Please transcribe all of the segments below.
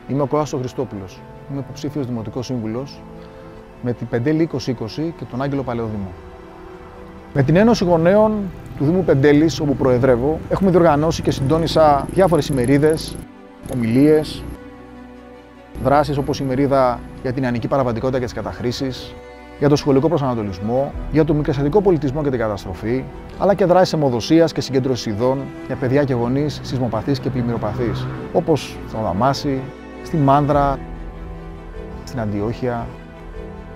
Είμαι ο Κώστας Χριστόπουλος. Είμαι υποψήφιος δημοτικός σύμβουλος με την Πεντέλη 2020 και τον Άγγελο Παλαιοδήμο. Με την Ένωση Γονέων του Δήμου Πεντέλης, όπου προεδρεύω, έχουμε διοργανώσει και συντόνισα διάφορες ημερίδες, ομιλίες, δράσεις όπως η ημερίδα για την νεανική παραβατικότητα και τις καταχρήσεις, για το σχολικό προσανατολισμό, για το μικροαστατικό πολιτισμό και την καταστροφή, αλλά και δράσεις αιμοδοσίας και συγκέντρωσης ειδών για παιδιά και γονείς σεισμοπαθείς και πλημμυροπαθείς, όπως στο Δαμάσι, στη Μάνδρα, στην Αντιόχεια.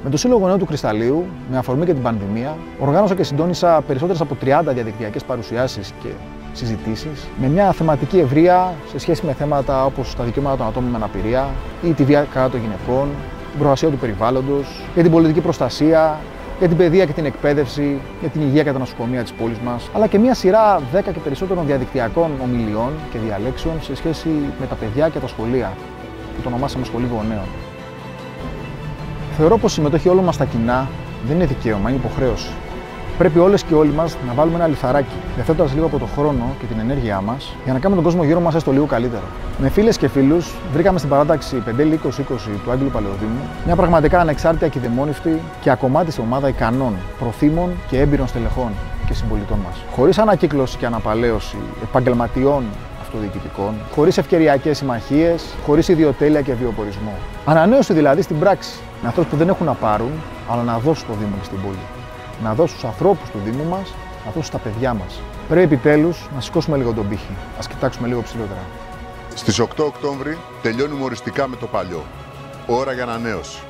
Με το Σύλλογο Νέου του Κρυσταλλίου, με αφορμή και την πανδημία, οργάνωσα και συντόνισα περισσότερες από 30 διαδικτυακές παρουσιάσεις και συζητήσεις, με μια θεματική ευρεία σε σχέση με θέματα όπως τα δικαιώματα των ατόμων με αναπηρία ή τη βία κατά των γυναικών, την προστασία του περιβάλλοντος, για την πολιτική προστασία, για την παιδεία και την εκπαίδευση, για την υγεία και τα νοσοκομεία της πόλης μας, αλλά και μια σειρά 10 και περισσότερων διαδικτυακών ομιλιών και διαλέξεων σε σχέση με τα παιδιά και τα σχολεία, που το ονομάσαμε Σχολή Γονέων. Θεωρώ πως η συμμετοχή όλων μας στα κοινά δεν είναι δικαίωμα, είναι υποχρέωση. Πρέπει όλες και όλοι μας να βάλουμε ένα λιθαράκι, διαθέτοντας λίγο από τον χρόνο και την ενέργειά μας για να κάνουμε τον κόσμο γύρω μας έστω λίγο καλύτερο. Με φίλες και φίλους, βρήκαμε στην παράταξη Πεντέλη 2020 του Άγγελου Παλαιοδήμου μια πραγματικά ανεξάρτητη, ακιδαιμόνηφτη και ακομμάτιστη ομάδα ικανών, προθήμων και έμπειρων στελεχών και συμπολιτών μας. Χωρίς ανακύκλωση και αναπαλαίωση επαγγελματιών αυτοδιοικητικών, χωρίς ευκαιριακές συμμαχίες, χωρίς ιδιοτέλεια και βιοπορισμό. Ανανέωση δηλαδή στην πράξη, με αυτούς που δεν έχουν να πάρουν, αλλά να δώσουν στο Δήμο και στην πόλη. Να δώσουν στους ανθρώπους του Δήμου μας, να δώσουν στα παιδιά μας. Πρέπει επιτέλους να σηκώσουμε λίγο τον πύχη. Ας κοιτάξουμε λίγο ψηλότερα. Στις 8 Οκτώβρη τελειώνει οριστικά με το παλιό. Ώρα για ανανέωση.